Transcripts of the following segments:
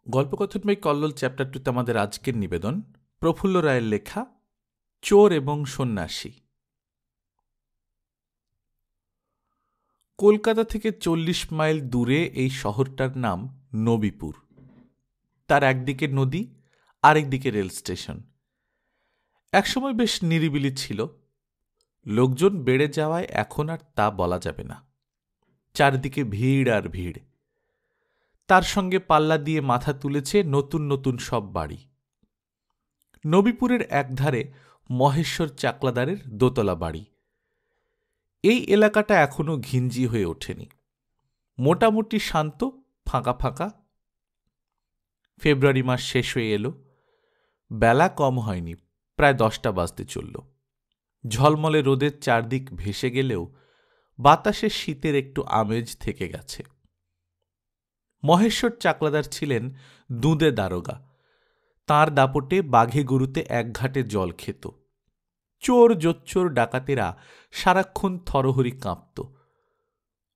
গল্পকথন by Kallol chapter 2 তে আমাদের আজকের নিবেদন প্রফুল্ল রায়ের লেখা চোর এবং সন্ন্যাসী। কলকাতা থেকে 40 মাইল দূরে এই শহরটার নাম নবীপুর। তার একদিকে নদী, আরেকদিকে রেল স্টেশন। একসময় বেশ নিরিবিলি ছিল। লোকজন বেড়ে যাওয়ায় এখন আর তা বলা যাবে না। চারদিকে ভিড় আর ভিড়। তার সঙ্গে পাল্লা দিয়ে মাথা তুলেছে নতুন নতুন সব বাড়ি। নবীপুরের একধারে মহেশ্বর চাকলাদারের দোতলা বাড়ি। এই এলাকাটা এখনো ঘিঞ্জি হয়ে ওঠেনি, মোটামুটি শান্ত, ফাঁকা ফাঁকা। ফেব্রুয়ারি মাস শেষ হয়ে এলো। বেলা কম হয়নি, প্রায় 10টা বাজতে চলল। ঝলমলে রোদের চারদিক ভেসে গেলেও বাতাসে শীতের একটু আমেজ থেকে গেছে। মহেশ্বর চাকলাদার ছিলেন দুঁদে দারোগা। তাঁর দাপটে বাঘে গরুতে এক ঘাটে জল খেত। চোর জোচ্চোর ডাকাতেরা সারাক্ষণ থরহরি কাঁপত।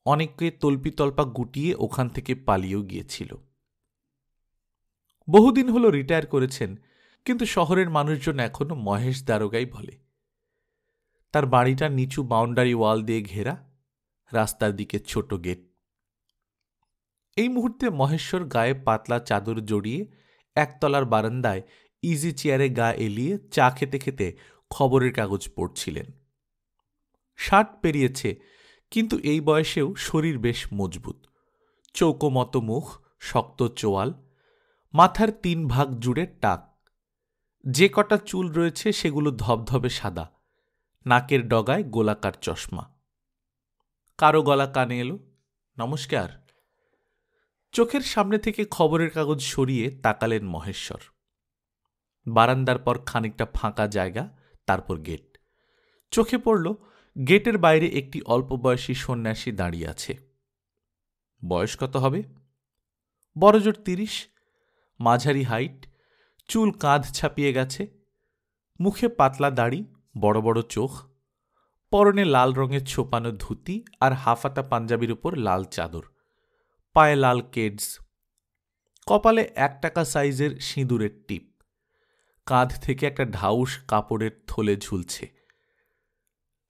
অনেককে তল্পিতল্পা গুটিয়ে ওখান থেকে পালিয়েও গিয়েছিল। বহুদিন হলো রিটায়ার করেছেন, কিন্তু শহরের মানুষজন এখনো মহেশ দারোগাই বলে। তার বাড়িটা নিচু বাউন্ডারি ওয়াল দিয়ে ঘেরা, রাস্তার দিকে ছোট গেট। এই মুহূর্তে মহেশ্বর গায়ে পাতলা চাদর জড়িয়ে একতলার বারান্দায় ইজি চেয়ারে গা এলিয়ে চা খেতে খেতে খবরের কাগজ পড়ছিলেন। 60 পেরিয়েছে, কিন্তু এই বয়সেও শরীর বেশ মজবুত। চৌকো মতো মুখ, শক্ত চোয়াল, মাথার 3 ভাগ জুড়ে টাক। যে কটা চুল রয়েছে সেগুলো ধবধবে সাদা। নাকের ডগায় গোলাকার চশমা। কারো গলা কানে এলো, নমস্কার। চোখের সামনে থেকে খবরের কাগজ সরিয়ে তাকালেন মহেশ্বর। বারান্দার পর খানিকটা ফাঁকা জায়গা, তারপর গেট। চোখে পড়ল গেটের বাইরে একটি অল্প বয়সী সন্ন্যাসী দাঁড়িয়ে আছে। বয়স কত হবে? বড়জোর 30, মাঝারি হাইট, চুল কাঁধ ছাপিয়ে গেছে, মুখে পাতলা দাড়ি, বড় বড় চোখ, পরনে লাল রঙের ছোপানো ধুতি আর হাফাতা পাঞ্জাবির উপর লাল চাদর, পায়ে লাল কেডস, কপালে 1 টাকা সাইজের সিঁদুরের টিপ, কাঁধ থেকে একটা ঢাউস কাপড়ের থলে ঝুলছে।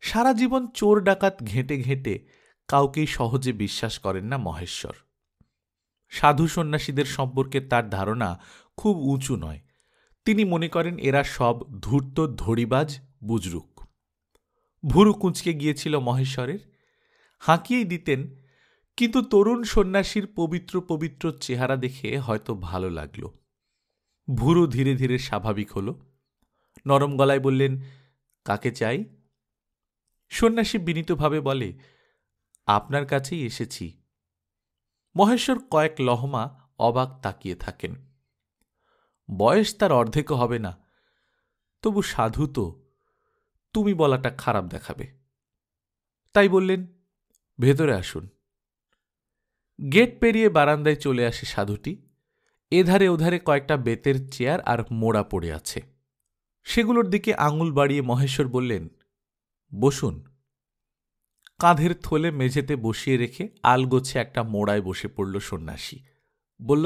সারা জীবন চোর ডাকাত ঘেঁটে ঘেঁটে কাউকেই সহজে বিশ্বাস করেন না মহেশ্বর। সাধু সন্ন্যাসীদের সম্পর্কে তার ধারণা খুব উঁচু নয়। তিনি মনে করেন এরা সব ধূর্ত ধড়িবাজ বুজরুক। ভুরু কুঁচকে গিয়েছিল মহেশ্বরের, হাঁকিয়েই দিতেন, কিন্তু তরুণ সন্ন্যাসীর পবিত্র পবিত্র চেহারা দেখে হয়তো ভালো লাগল। ভুরু ধীরে ধীরে স্বাভাবিক হল। নরম গলায় বললেন, কাকে চাই? সন্ন্যাসী বিনীতভাবে বলে, আপনার কাছেই এসেছি। মহেশ্বর কয়েক লহমা অবাক তাকিয়ে থাকেন। বয়স তার অর্ধেকও হবে না, তবু সাধু তো, তুমি বলাটা খারাপ দেখাবে। তাই বললেন, ভেতরে আসুন। গেট পেরিয়ে বারান্দায় চলে আসে সাধুটি। এধারে ওধারে কয়েকটা বেতের চেয়ার আর মোড়া পড়ে আছে। সেগুলোর দিকে আঙুল বাড়িয়ে মহেশ্বর বললেন, বসুন। কাঁধের থলে মেঝেতে বসিয়ে রেখে আলগোছে একটা মোড়ায় বসে পড়ল সন্ন্যাসী। বলল,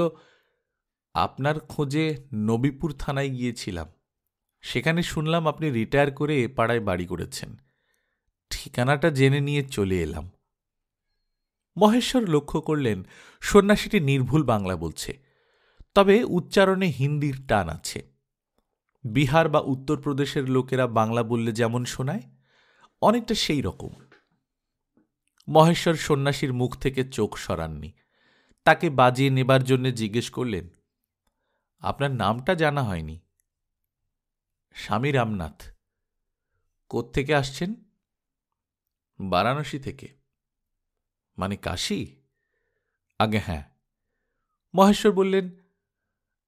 আপনার খোঁজে নবীপুর থানায় গিয়েছিলাম। সেখানে শুনলাম আপনি রিটায়ার করে এ পাড়ায় বাড়ি করেছেন। ঠিকানাটা জেনে নিয়ে চলে এলাম। মহেশ্বর লক্ষ্য করলেন সন্ন্যাসীটি নির্ভুল বাংলা বলছে, তবে উচ্চারণে হিন্দির টান আছে। বিহার বা উত্তরপ্রদেশের লোকেরা বাংলা বললে যেমন শোনায়, অনেকটা সেই রকম। মহেশ্বর সন্ন্যাসীর মুখ থেকে চোখ সরাননি। তাকে বাজিয়ে নেবার জন্য জিজ্ঞেস করলেন, আপনার নামটা জানা হয়নি। স্বামী রামনাথ। কোত্থেকে আসছেন? বারাণসী থেকে। মানে কাশী? আগে হ্যাঁ। মহেশ্বর বললেন,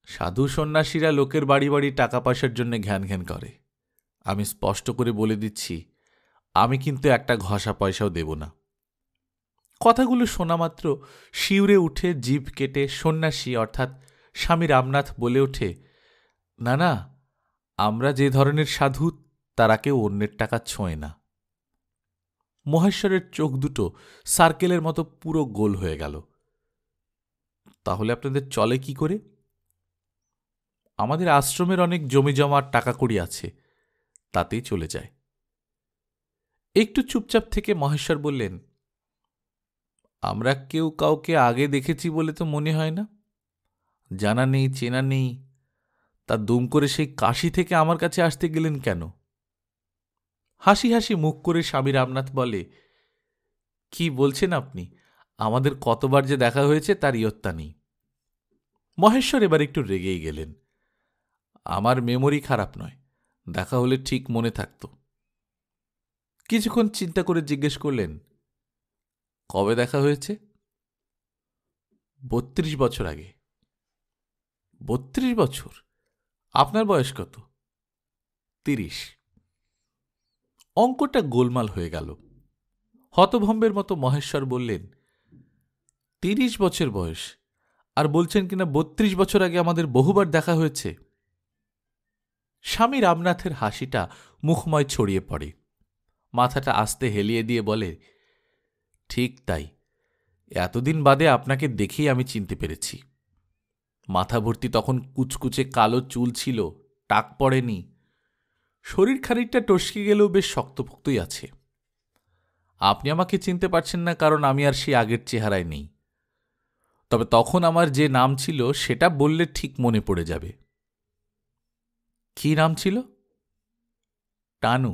সাধু সন্ন্যাসীরা লোকের বাড়ি বাড়ি টাকা পয়সার জন্য ঘ্যান ঘ্যান করে। আমি স্পষ্ট করে বলে দিচ্ছি, আমি কিন্তু একটা ঘষা পয়সাও দেব না। কথাগুলো শোনা মাত্র শিউরে উঠে জিভ কেটে সন্ন্যাসী অর্থাৎ স্বামী রামনাথ বলে ওঠে, না না, আমরা যে ধরনের সাধু তারা কেউ অন্যের টাকা ছোঁয় না। মহেশ্বরের চোখ দুটো সার্কেলের মতো পুরো গোল হয়ে গেল। তাহলে আপনাদের চলে কি করে? আমাদের আশ্রমের অনেক জমি জমার টাকা কড়ি আছে, তাতেই চলে যায়। একটু চুপচাপ থেকে মহেশ্বর বললেন, আমরা কেউ কাউকে আগে দেখেছি বলে তো মনে হয় না। জানা নেই, চেনা নেই, তা দুম করে সেই কাশী থেকে আমার কাছে আসতে গেলেন কেন? হাসি হাসি মুখ করে স্বামী রামনাথ বলে, কি বলছেন আপনি? আমাদের কতবার যে দেখা হয়েছে তার ইয়ত্তা নেই। মহেশ্বর এবার একটু রেগেই গেলেন। আমার মেমোরি খারাপ নয়, দেখা হলে ঠিক মনে থাকত। কিছুক্ষণ চিন্তা করে জিজ্ঞেস করলেন, কবে দেখা হয়েছে? 32 বছর আগে। 32 বছর? আপনার বয়স কত? 30। অঙ্কটা গোলমাল হয়ে গেল। হতভম্বের মতো মহেশ্বর বললেন, 30 বছর বয়স, আর বলছেন কিনা 32 বছর আগে আমাদের বহুবার দেখা হয়েছে। স্বামী রামনাথের হাসিটা মুখময় ছড়িয়ে পড়ে। মাথাটা আস্তে হেলিয়ে দিয়ে বলে, ঠিক তাই, এতদিন বাদে আপনাকে দেখেই আমি চিনতে পেরেছি। মাথা ভর্তি তখন কুচকুচে কালো চুল ছিল, টাক পড়েনি। শরীর খানিকটা টসকে গেলেও বেশ শক্তপোক্তই আছে। আপনি আমাকে চিনতে পারছেন না কারণ আমি আর সেই আগের চেহারায় নেই। তবে তখন আমার যে নাম ছিল সেটা বললে ঠিক মনে পড়ে যাবে। কি নাম ছিল? টানু।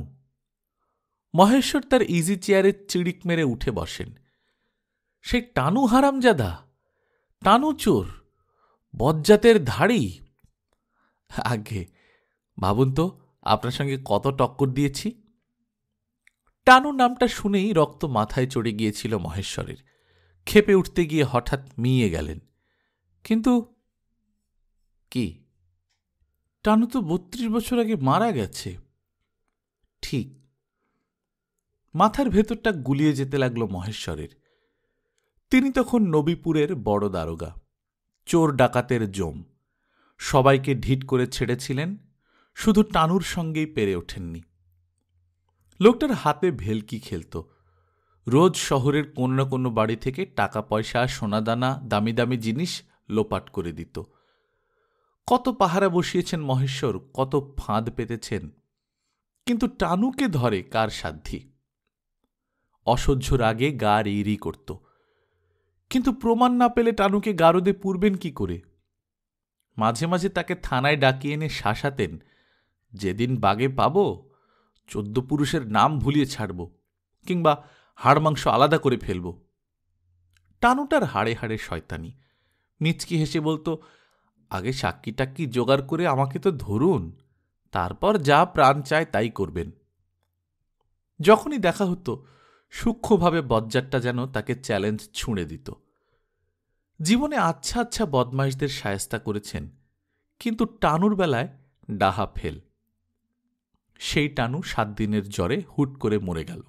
মহেশ্বর তার ইজি চেয়ারে চিড়িক মেরে উঠে বসেন। সেই টানু হারামজাদা, টানু চোর, বজ্জাতের ধাড়ি। আগে ভাবুন তো, আপনার সঙ্গে কত টক্কর দিয়েছি। টানু নামটা শুনেই রক্ত মাথায় চড়ে গিয়েছিল মহেশ্বরের। ক্ষেপে উঠতে গিয়ে হঠাৎ মিয়ে গেলেন। কিন্তু কি? টানু তো 32 বছর আগে মারা গেছে। ঠিক। মাথার ভেতরটা গুলিয়ে যেতে লাগল মহেশ্বরের। তিনি তখন নবীপুরের বড় দারোগা, চোর ডাকাতের জম। সবাইকে ঢিট করে ছেড়েছিলেন, শুধু টানুর সঙ্গেই পেরে ওঠেননি। লোকটার হাতে ভেলকি খেলত। রোজ শহরের কোনো না কোনো বাড়ি থেকে টাকা পয়সা, সোনাদানা, দামি দামি জিনিস লোপাট করে দিত। কত পাহারা বসিয়েছেন মহেশ্বর, কত ফাঁদ পেতেছেন, কিন্তু টানুকে ধরে কার সাধ্যি। অসহ্য রাগে গা রিরি করত। কিন্তু প্রমাণ না পেলে টানুকে গারদে পুরবেন কি করে? মাঝে মাঝে তাকে থানায় ডাকিয়ে এনে শাসাতেন, যেদিন বাগে পাব 14 পুরুষের নাম ভুলিয়ে ছাড়ব, কিংবা হাড় মাংস আলাদা করে ফেলব। টানুটার হাড়ে হাড়ে শয়তানি। মিচকি হেসে বলতো, আগে সাক্ষী টাক্কি জোগাড় করে আমাকে তো ধরুন, তারপর যা প্রাণ চায় তাই করবেন। যখনই দেখা হতো সূক্ষ্মভাবে বজ্জারটা যেন তাকে চ্যালেঞ্জ ছুঁড়ে দিত। জীবনে আচ্ছা আচ্ছা বদমাইশদের শায়েস্তা করেছেন, কিন্তু টানুর বেলায় ডাহা ফেল। সেই টানু 7 দিনের জ্বরে হুট করে মরে গেল।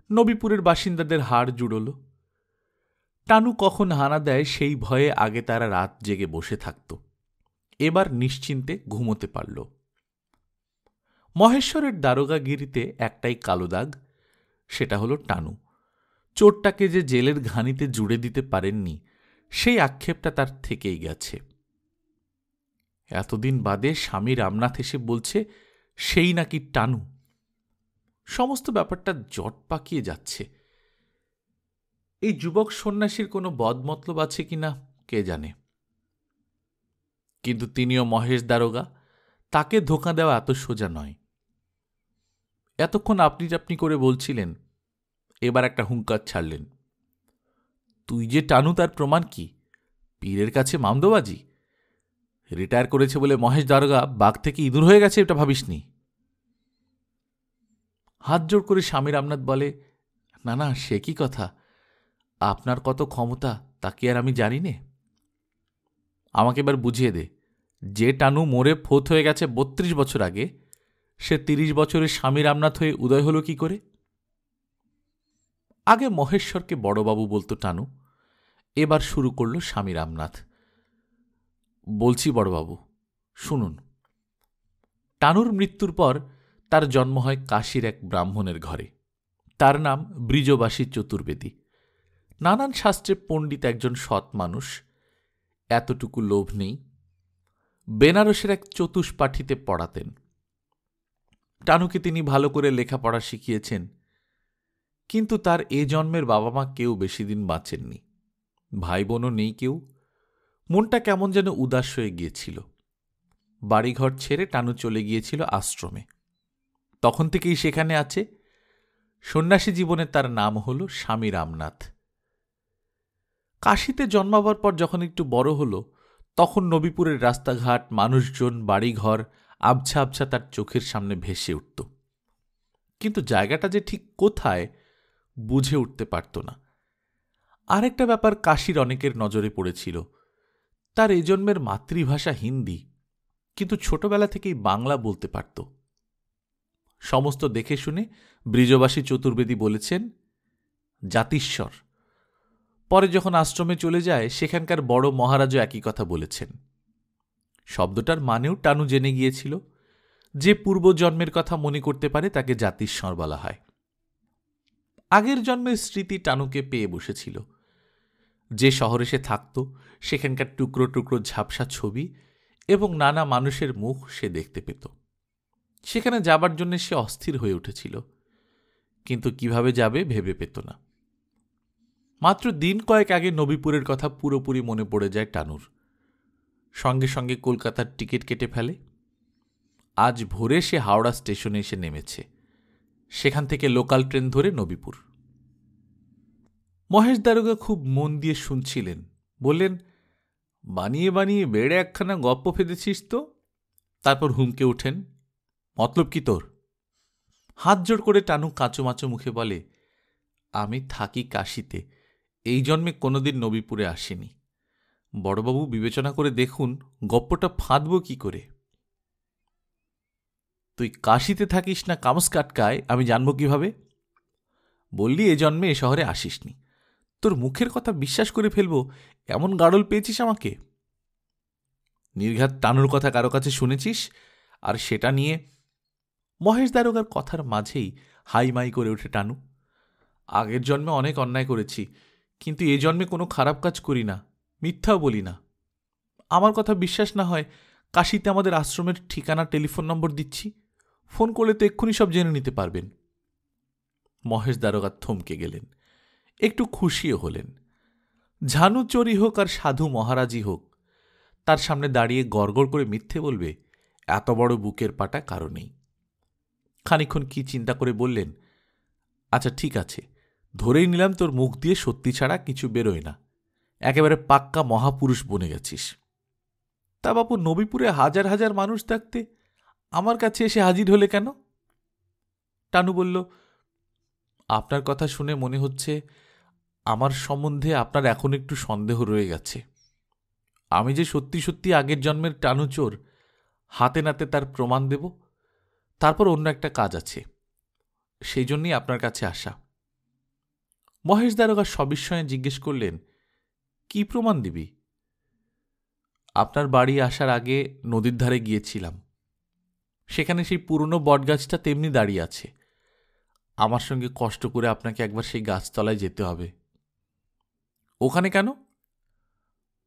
নবীপুরের বাসিন্দাদের হাড় জুড়ল। টানু কখন হানা দেয় সেই ভয়ে আগে তারা রাত জেগে বসে থাকত। এবার নিশ্চিন্তে ঘুমোতে পারল। মহেশ্বরের দারোগাগিরিতে একটাই কালো দাগ, সেটা হলো টানু। চোরটাকে যে জেলের ঘানিতে জুড়ে দিতে পারেননি, সেই আক্ষেপটা তার থেকেই গেছে। এতদিন বাদে স্বামী রামনাথ এসে বলছে সেই নাকি টানু। সমস্ত ব্যাপারটা জট পাকিয়ে যাচ্ছে। এই যুবক সন্ন্যাসীর কোনো বদমতলব আছে কিনা কে জানে। কিন্তু তিনিও মহেশ দারোগা, তাকে ধোঁকা দেওয়া এত সোজা নয়। এতক্ষণ আপনি আপনি করে বলছিলেন, এবার একটা হুঙ্কার ছাড়লেন। তুই যে টানু তার প্রমাণ কি? পীরের কাছে মামদোবাজি? রিটায়ার করেছে বলে মহেশ দারোগা বাঘ থেকে ইঁদুর হয়ে গেছে এটা ভাবিসনি? হাত জোড় করে স্বামী রামনাথ বলে, না না, সে কি কথা, আপনার কত ক্ষমতা তা কি আর আমি জানি নে? আমাকে এবার বুঝিয়ে দে, যে টানু মরে ফোত হয়ে গেছে 32 বছর আগে, সে 30 বছরের স্বামী রামনাথ হয়ে উদয় হল কি করে? আগে মহেশ্বরকে বড়বাবু বলতো টানু, এবার শুরু করল স্বামী রামনাথ। বলছি বড়বাবু, শুনুন। টানুর মৃত্যুর পর তার জন্ম হয় কাশীর এক ব্রাহ্মণের ঘরে। তার নাম বৃজবাসী চতুর্বেদী। নানান শাস্ত্রে পণ্ডিত, একজন সৎ মানুষ। এতটুকু লোভ নেই। বেনারসের এক চতুষ্পাঠীতে পড়াতেন। টানুকে তিনি ভালো করে লেখাপড়া শিখিয়েছেন, কিন্তু তার এ জন্মের বাবা মা কেউ বেশি দিন বাঁচেননি, ভাই বোনও নেই কেউ। মনটা কেমন যেন উদাস হয়ে গিয়েছিল। বাড়িঘর ছেড়ে টানু চলে গিয়েছিল আশ্রমে। তখন থেকেই সেখানে আছে। সন্ন্যাসী জীবনে তার নাম হল স্বামী রামনাথ। কাশীতে জন্মাবার পর যখন একটু বড় হল, তখন নবীপুরের রাস্তাঘাট, মানুষজন, বাড়িঘর আবছা আবছা তার চোখের সামনে ভেসে উঠত, কিন্তু জায়গাটা যে ঠিক কোথায় বুঝে উঠতে পারত না। আরেকটা ব্যাপার কাশীর অনেকের নজরে পড়েছিল। তার এ জন্মের মাতৃভাষা হিন্দি, কিন্তু ছোটবেলা থেকেই বাংলা বলতে পারত। সমস্ত দেখে শুনে বৃজবাসী চতুর্বেদী বলেছেন জাতিস্বর। পরে যখন আশ্রমে চলে যায়, সেখানকার বড় মহারাজও একই কথা বলেছেন। শব্দটার মানেও টানু জেনে গিয়েছিল। যে পূর্বজন্মের কথা মনে করতে পারে তাকে জাতিস্বর বলা হয়। আগের জন্মের স্মৃতি টানুকে পেয়ে বসেছিল। যে শহরে সে থাকত, সেখানকার টুকরো টুকরো ঝাপসা ছবি এবং নানা মানুষের মুখ সে দেখতে পেত। সেখানে যাবার জন্য সে অস্থির হয়ে উঠেছিল, কিন্তু কিভাবে যাবে ভেবে পেত না। মাত্র দিন কয়েক আগে নবীপুরের কথা পুরোপুরি মনে পড়ে যায় টানুর। সঙ্গে সঙ্গে কলকাতার টিকিট কেটে ফেলে। আজ ভোরে সে হাওড়া স্টেশনে এসে নেমেছে। সেখান থেকে লোকাল ট্রেন ধরে নবীপুর। মহেশ দারোগা খুব মন দিয়ে শুনছিলেন। বললেন, বানিয়ে বানিয়ে বেড়ে একখানা গপ্প ফেঁদেছিস তো। তারপর হুমকে ওঠেন, মতলব কি তোর? হাত জোড় করে টানু কাঁচোমাচো মুখে বলে, আমি থাকি কাশীতে, এই জন্মে কোনোদিন নবীপুরে আসিনি। বড়বাবু বিবেচনা করে দেখুন গপ্পটা ফাঁদব কি করে। তুই কাশীতে থাকিস না কামসকাটকায়, আমি জানব কিভাবে? বললি এ জন্মে এ শহরে আসিসনি। তোর মুখের কথা বিশ্বাস করে ফেলব এমন গাড়ল পেয়েছিস আমাকে? নির্ঘাত টানুর কথা কারো কাছে শুনেছিস, আর সেটা নিয়ে? মহেশ দারোগার কথার মাঝেই হাইমাই করে ওঠে টানু। আগের জন্মে অনেক অন্যায় করেছি, কিন্তু এ জন্মে কোনো খারাপ কাজ করি না, মিথ্যাও বলি না। আমার কথা বিশ্বাস না হয়, কাশীতে আমাদের আশ্রমের ঠিকানা, টেলিফোন নম্বর দিচ্ছি। ফোন করলে তো এক্ষুনি সব জেনে নিতে পারবেন। মহেশ দারোগা থমকে গেলেন, একটু খুশিও হলেন। ঝানু চোরই হোক আর সাধু মহারাজই হোক, তার সামনে দাঁড়িয়ে গড়গড় করে মিথ্যে বলবে এত বড় বুকের পাটা কারো নেই। খানিক্ষণ কি চিন্তা করে বললেন, আচ্ছা ঠিক আছে, ধরেই নিলাম তোর মুখ দিয়ে সত্যি ছাড়া কিছু বেরোয় না, একেবারে পাক্কা মহাপুরুষ বনে গেছিস। তা বাপু, নবীপুরে হাজার হাজার মানুষ থাকতে আমার কাছে এসে হাজির হলে কেন? টানু বলল, আপনার কথা শুনে মনে হচ্ছে আমার সম্বন্ধে আপনার এখন একটু সন্দেহ রয়ে গেছে। আমি যে সত্যি সত্যি আগের জন্মের টানু চোর, হাতে নাতে তার প্রমাণ দেব। তারপর অন্য একটা কাজ আছে, সেই জন্যই আপনার কাছে আসা। মহেশ দারোগা সবিস্ময়ে জিজ্ঞেস করলেন, কি প্রমাণ দিবি? আপনার বাড়ি আসার আগে নদীর ধারে গিয়েছিলাম, সেখানে সেই পুরনো বটগাছটা তেমনি দাঁড়িয়ে আছে। আমার সঙ্গে কষ্ট করে আপনাকে একবার সেই গাছতলায় যেতে হবে। ওখানে কেন?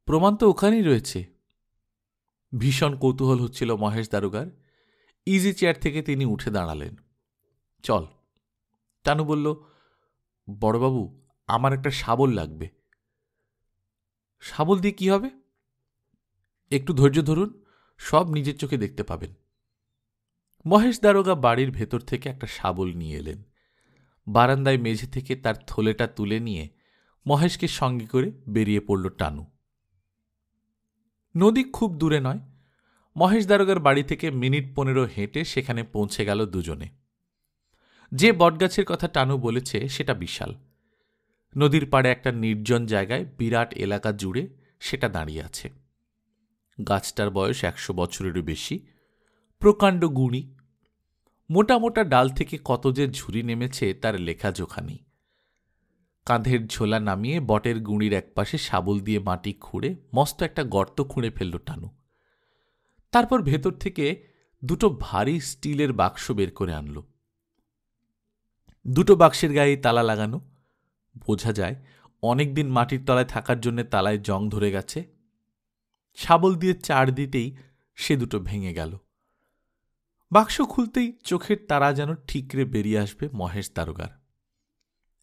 প্রমাণ তো ওখানেই রয়েছে। ভীষণ কৌতূহল হচ্ছিল মহেশ দারোগার। ইজি চেয়ার থেকে তিনি উঠে দাঁড়ালেন। চল। টানু বলল, বড়বাবু, আমার একটা শাবল লাগবে। শাবল দিয়ে কি হবে? একটু ধৈর্য ধরুন, সব নিজের চোখে দেখতে পাবেন। মহেশ দারোগা বাড়ির ভেতর থেকে একটা শাবল নিয়ে এলেন। বারান্দায় মেঝে থেকে তার থলেটা তুলে নিয়ে মহেশকে সঙ্গে করে বেরিয়ে পড়ল টানু। নদী খুব দূরে নয়। মহেশ দারোগার বাড়ি থেকে মিনিট 15 হেঁটে সেখানে পৌঁছে গেল দুজনে। যে বটগাছের কথা টানু বলেছে সেটা বিশাল। নদীর পাড়ে একটা নির্জন জায়গায় বিরাট এলাকা জুড়ে সেটা দাঁড়িয়ে আছে। গাছটার বয়স 100 বছরেরও বেশি। প্রকাণ্ড গুঁড়ি। মোটা মোটা ডাল থেকে কত যে ঝুরি নেমেছে তার লেখাজোখা নেই। কাঁধের ঝোলা নামিয়ে বটের গুঁড়ির একপাশে শাবল দিয়ে মাটি খুঁড়ে মস্ত একটা গর্ত খুঁড়ে ফেলল টানু। তারপর ভেতর থেকে দুটো ভারী স্টিলের বাক্স বের করে আনল। দুটো বাক্সের গায়ে তালা লাগানো। বোঝা যায় অনেকদিন মাটির তলায় থাকার জন্য তালায় জং ধরে গেছে। শাবল দিয়ে চার দিতেই সে দুটো ভেঙে গেল। বাক্স খুলতেই চোখের তারা যেন ঠিকরে বেরিয়ে আসবে মহেশ দারোগার।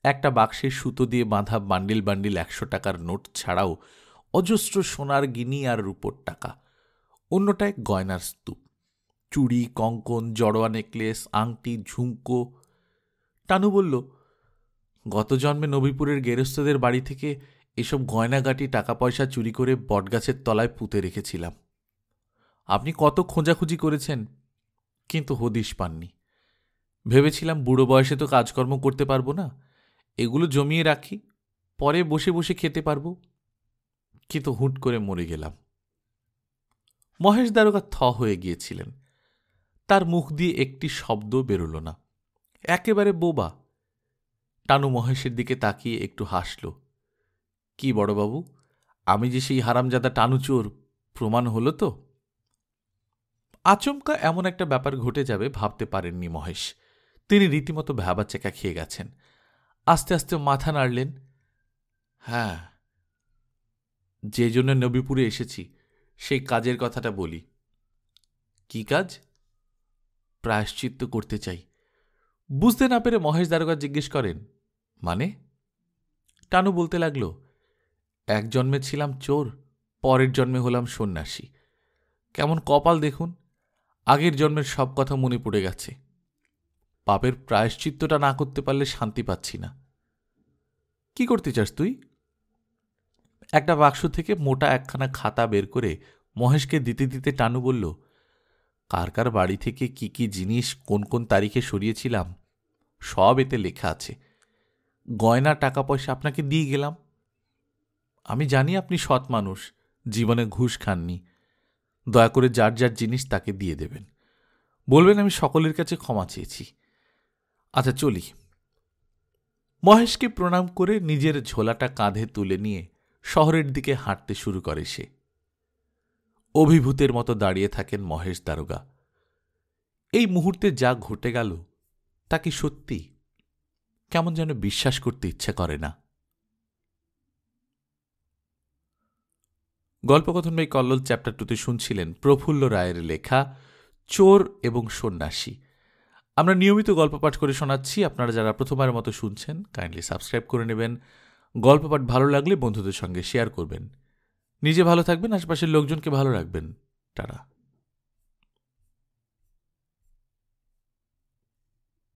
একটা বাক্সে সুতো দিয়ে বাঁধা বান্ডিল বান্ডিল 100 টাকার নোট ছাড়াও অজস্র সোনার গিনি আর রূপোর টাকা, অন্যটায় গয়নার স্তূপ, চুড়ি, কঙ্কন, জড়োয়া নেকলেস, আংটি, ঝুমকো। টানু বলল, গত জন্মে নবীপুরের গেরস্থদের বাড়ি থেকে এসব গয়নাগাটি টাকা পয়সা চুরি করে বটগাছের তলায় পুঁতে রেখেছিলাম। আপনি কত খোঁজাখুঁজি করেছেন, কিন্তু হদিশ পাননি। ভেবেছিলাম বুড়ো বয়সে তো কাজকর্ম করতে পারবো না, এগুলো জমিয়ে রাখি, পরে বসে বসে খেতে পারবো, কিন্তু হুট করে মরে গেলাম। মহেশ দারোগা থ হয়ে গিয়েছিলেন। তার মুখ দিয়ে একটি শব্দ বেরোল না, একেবারে বোবা। টানু মহেশের দিকে তাকিয়ে একটু হাসল। কি বড়বাবু, আমি যে সেই হারামজাদা টানু চোর প্রমাণ হল তো? আচমকা এমন একটা ব্যাপার ঘটে যাবে ভাবতে পারেননি মহেশ। তিনি রীতিমতো ভ্যাবাচেকা খেয়ে গেছেন। আস্তে আস্তে মাথা নাড়লেন। হ্যাঁ, যে জন্য নবীপুরে এসেছি সেই কাজের কথাটা বলি। কি কাজ? প্রায়শ্চিত্ত করতে চাই। বুঝতে না পেরে মহেশ দারোগা জিজ্ঞেস করেন, মানে? টানু বলতে লাগল, এক জন্মে ছিলাম চোর, পরের জন্মে হলাম সন্ন্যাসী। কেমন কপাল দেখুন, আগের জন্মের সব কথা মনে পড়ে গেছে। পাপের প্রায়শ্চিত্তটা না করতে পারলে শান্তি পাচ্ছি না। কি করতে চাস তুই? একটা বাক্স থেকে মোটা একখানা খাতা বের করে মহেশকে দিতে দিতে টানু বলল, কার কার বাড়ি থেকে কি কি জিনিস কোন কোন তারিখে সরিয়েছিলাম সব এতে লেখা আছে। গয়না টাকা পয়সা আপনাকে দিয়ে গেলাম। আমি জানি আপনি সৎ মানুষ, জীবনে ঘুষ খাননি। দয়া করে যার যার জিনিস তাকে দিয়ে দেবেন, বলবেন আমি সকলের কাছে ক্ষমা চেয়েছি। আচ্ছা চলি। মহেশকে প্রণাম করে নিজের ঝোলাটা কাঁধে তুলে নিয়ে শহরের দিকে হাঁটতে শুরু করে সে। অভিভূতের মতো দাঁড়িয়ে থাকেন মহেশ দারোগা। এই মুহূর্তে যা ঘটে গেল তা কি সত্যি? কেমন যেন বিশ্বাস করতে ইচ্ছা করে না। গল্পকথন বাই কল্লোল চ্যাপ্টার 2তে শুনছিলেন প্রফুল্ল রায়ের লেখা চোর এবং সন্ন্যাসী। আমরা নিয়মিত গল্প পাঠ করে শোনাচ্ছি। আপনারা যারা প্রথমবারের মতো শুনছেন কাইন্ডলি সাবস্ক্রাইব করে নেবেন। গল্প পাঠ ভালো লাগলে বন্ধুদের সঙ্গে শেয়ার করবেন। নিজে ভালো থাকবেন, আশপাশের লোকজনকে ভালো রাখবেন। টাটা।